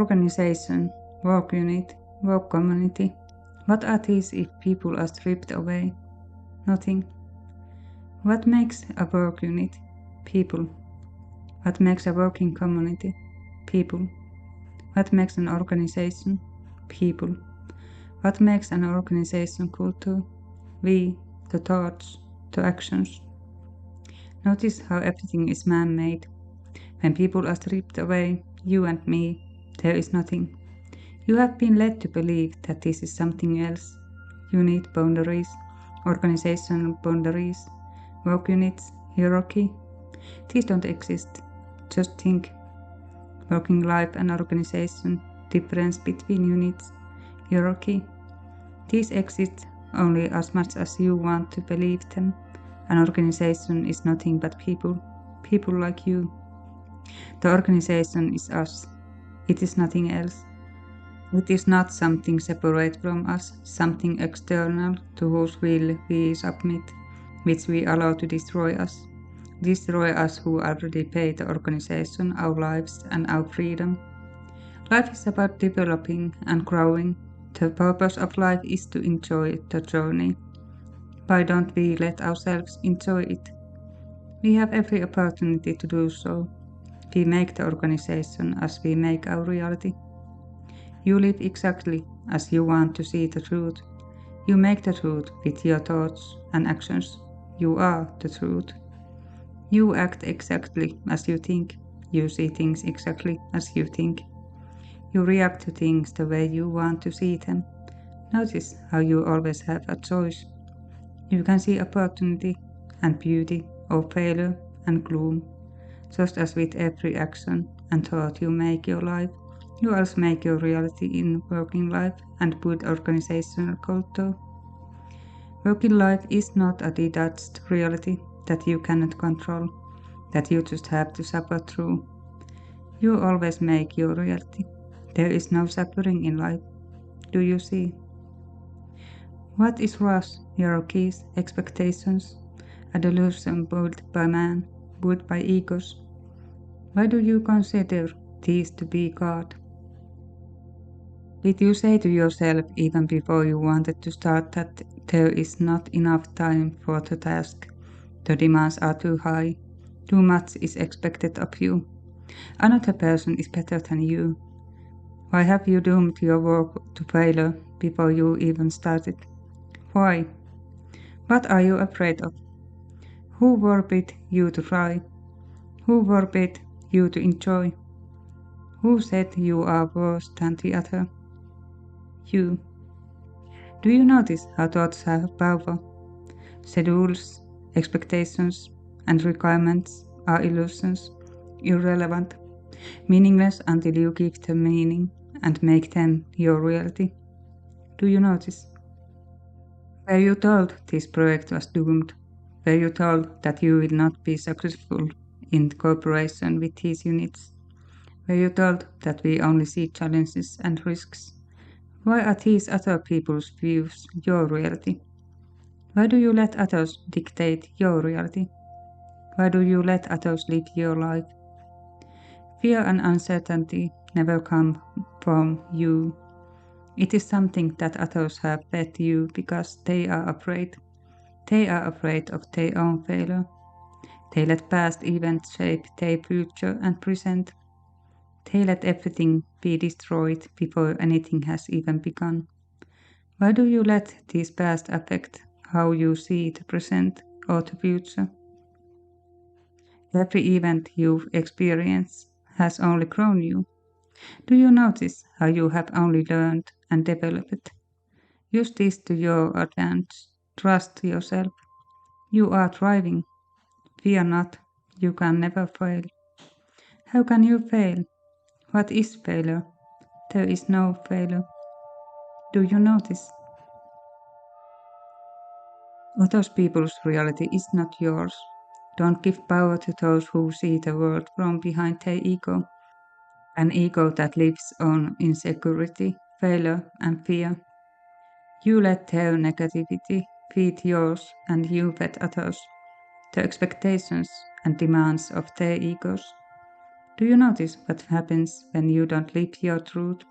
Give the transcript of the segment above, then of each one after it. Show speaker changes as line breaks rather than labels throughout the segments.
Organization, work unit, work community. What are these if people are stripped away? Nothing. What makes a work unit? People. What makes a working community? People. What makes an organization? People. What makes an organization culture? We, the thoughts, the actions. Notice how everything is man-made. When people are stripped away, you and me, there is nothing. You have been led to believe that this is something else. You need boundaries, organizational boundaries, work units, hierarchy. These don't exist. Just think. Working life and organization, difference between units, hierarchy. These exist only as much as you want to believe them. An organization is nothing but people, people like you. The organization is us. It is nothing else. It is not something separate from us, something external to whose will we submit, which we allow to destroy us. Destroy us who already pay the organization our lives and our freedom. Life is about developing and growing. The purpose of life is to enjoy the journey. Why don't we let ourselves enjoy it? We have every opportunity to do so. We make the organization as we make our reality. You live exactly as you want to see the truth. You make the truth with your thoughts and actions. You are the truth. You act exactly as you think. You see things exactly as you think. You react to things the way you want to see them. Notice how you always have a choice. You can see opportunity and beauty or failure and gloom. Just as with every action and thought you make your life, you also make your reality in working life and good organizational culture. Working life is not a detached reality that you cannot control, that you just have to suffer through. You always make your reality. There is no suffering in life. Do you see? What is rush, hierarchies, expectations, a delusion built by man, built by egos? Why do you consider these to be God? Did you say to yourself even before you wanted to start that there is not enough time for the task? The demands are too high. Too much is expected of you. Another person is better than you. Why have you doomed your work to failure before you even started? Why? What are you afraid of? Who forbid you to try? Who forbid you to enjoy? Who said you are worse than the other? You. Do you notice how thoughts have power? Schedules, expectations, and requirements are illusions, irrelevant, meaningless until you give them meaning and make them your reality. Do you notice? Were you told this project was doomed? Were you told that you will not be successful in cooperation with these units? Were you told that we only see challenges and risks? Why are these other people's views your reality? Why do you let others dictate your reality? Why do you let others live your life? Fear and uncertainty never come from you. It is something that others have fed you because they are afraid. They are afraid of their own failure. They let past events shape their future and present. They let everything be destroyed before anything has even begun. Why do you let these past affect how you see the present or the future? Every event you've experienced has only grown you. Do you notice how you have only learned and developed? Use this to your advantage. Trust yourself. You are thriving. Fear not. You can never fail. How can you fail? What is failure? There is no failure. Do you notice? Other people's reality is not yours. Don't give power to those who see the world from behind their ego. An ego that lives on insecurity, failure, and fear. You let their negativity feed yours and you fed others, the expectations and demands of their egos. Do you notice what happens when you don't live your truth?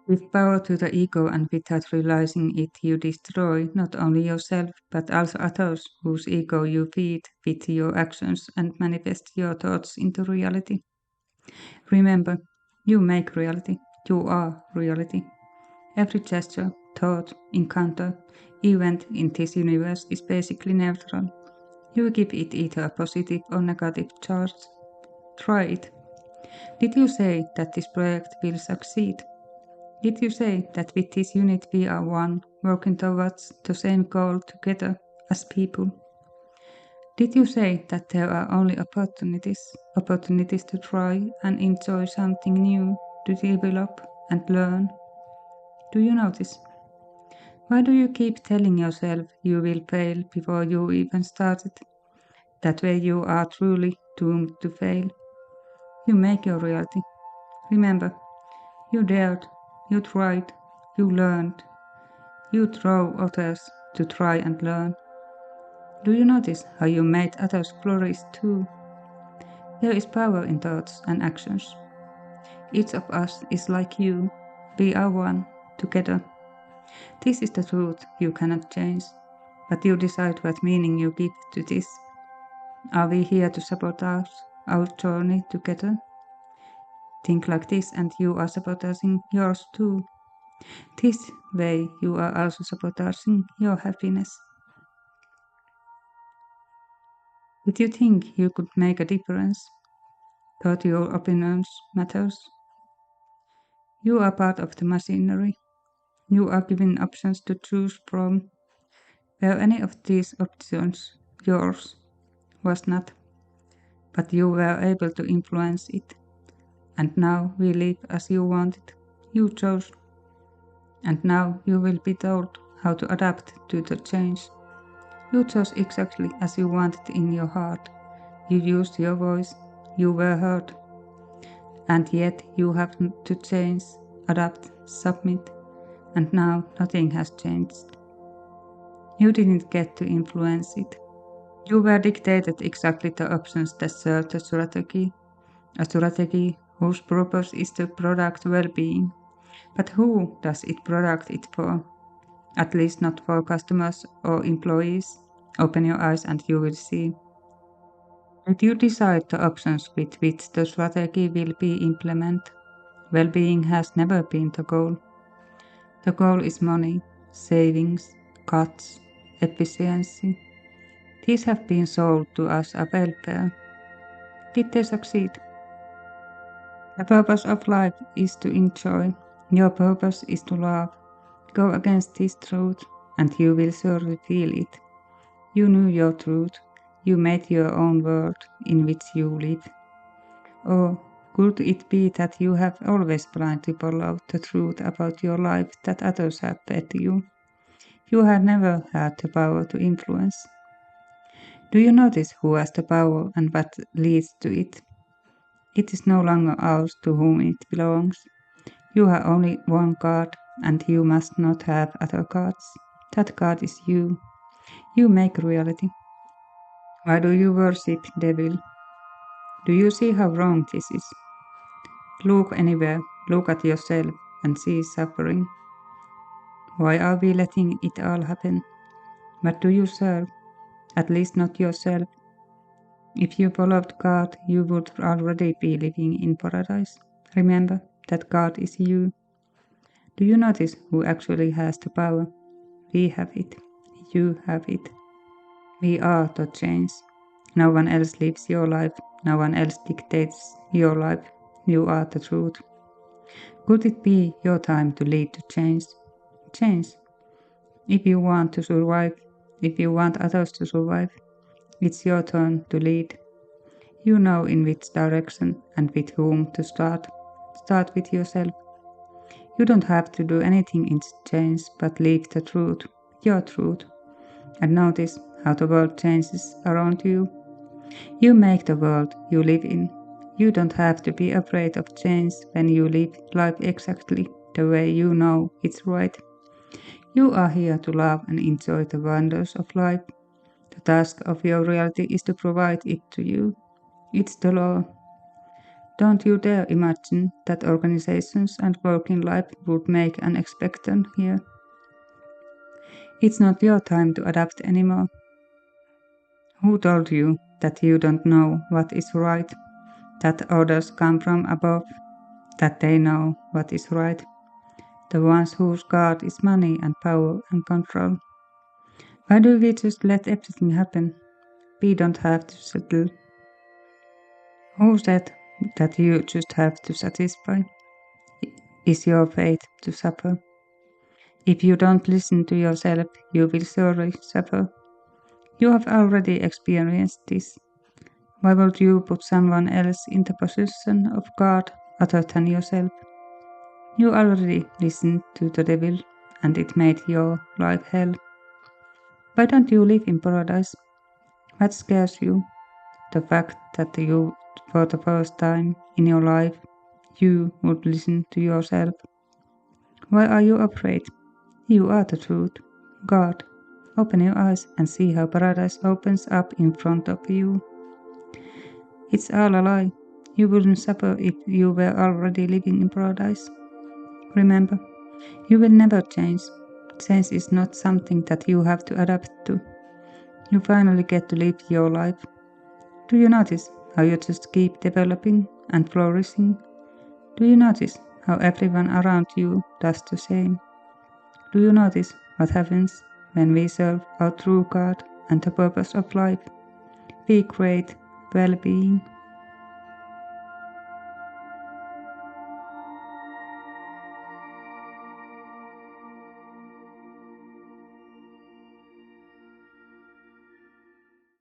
With power to the ego and without realizing it, you destroy not only yourself but also others whose ego you feed with your actions and manifest your thoughts into reality. Remember, you make reality. You are reality. Every gesture, thought, encounter, event in this universe is basically neutral. You give it either a positive or negative charge. Try it. Did you say that this project will succeed? Did you say that with this unit we are one, working towards the same goal together as people? Did you say that there are only opportunities to try and enjoy something new, to develop and learn? Do you notice? Why do you keep telling yourself you will fail before you even started? That way you are truly doomed to fail. You make your reality. Remember, you dared, you tried, you learned. You drove others to try and learn. Do you notice how you made others flourish too? There is power in thoughts and actions. Each of us is like you. We are one, together. This is the truth you cannot change, but you decide what meaning you give to this. Are we here to support our journey together? Think like this and you are sabotaging yours too. This way you are also sabotaging your happiness. Did you think you could make a difference? Thought your opinions matters? You are part of the machinery. You are given options to choose from. Were any of these options yours? Was not. But you were able to influence it. And now we live as you wanted. You chose. And now you will be told how to adapt to the change. You chose exactly as you wanted in your heart. You used your voice. You were heard. And yet you have to change, adapt, submit, and now nothing has changed. You didn't get to influence it. You were dictated exactly the options that serve the strategy, a strategy whose purpose is to product well-being. But who does it product it for? At least not for customers or employees. Open your eyes and you will see. Did you decide the options with which the strategy will be implemented? Well-being has never been the goal. The goal is money, savings, cuts, efficiency. These have been sold to us as welfare. Did they succeed? The purpose of life is to enjoy. Your purpose is to love. Go against this truth, and you will surely feel it. You knew your truth. You made your own world in which you live. Or could it be that you have always blindly followed the truth about your life that others have fed you? You have never had the power to influence. Do you notice who has the power and what leads to it? It is no longer ours to whom it belongs. You have only one God, and you must not have other gods. That God is you. You make reality. Why do you worship devil? Do you see how wrong this is? Look anywhere, look at yourself and see suffering. Why are we letting it all happen? What do you serve? At least not yourself. If you followed God, you would already be living in paradise. Remember that God is you. Do you notice who actually has the power? We have it. You have it. We are the change. No one else lives your life. No one else dictates your life. You are the truth. Could it be your time to lead to change? Change. If you want to survive, if you want others to survive, it's your turn to lead. You know in which direction and with whom to start. Start with yourself. You don't have to do anything in change but live the truth, your truth, and notice how the world changes around you. You make the world you live in. You don't have to be afraid of change when you live life exactly the way you know it's right. You are here to love and enjoy the wonders of life. The task of your reality is to provide it to you. It's the law. Don't you dare imagine that organizations and working life would make an exception here. It's not your time to adapt anymore. Who told you that you don't know what is right, that orders come from above, that they know what is right? The ones whose God is money and power and control. Why do we just let everything happen? We don't have to settle. Who said that you just have to satisfy? Is your fate to suffer? If you don't listen to yourself, you will surely suffer. You have already experienced this. Why would you put someone else in the position of God other than yourself? You already listened to the devil, and it made your life hell. Why don't you live in paradise? What scares you? The fact that you, for the first time in your life, you would listen to yourself. Why are you afraid? You are the truth, God. Open your eyes and see how paradise opens up in front of you. It's all a lie. You wouldn't suffer if you were already living in paradise. Remember, you will never change. Change is not something that you have to adapt to. You finally get to live your life. Do you notice how you just keep developing and flourishing? Do you notice how everyone around you does the same? Do you notice what happens when we serve our true God and the purpose of life? We create well-being.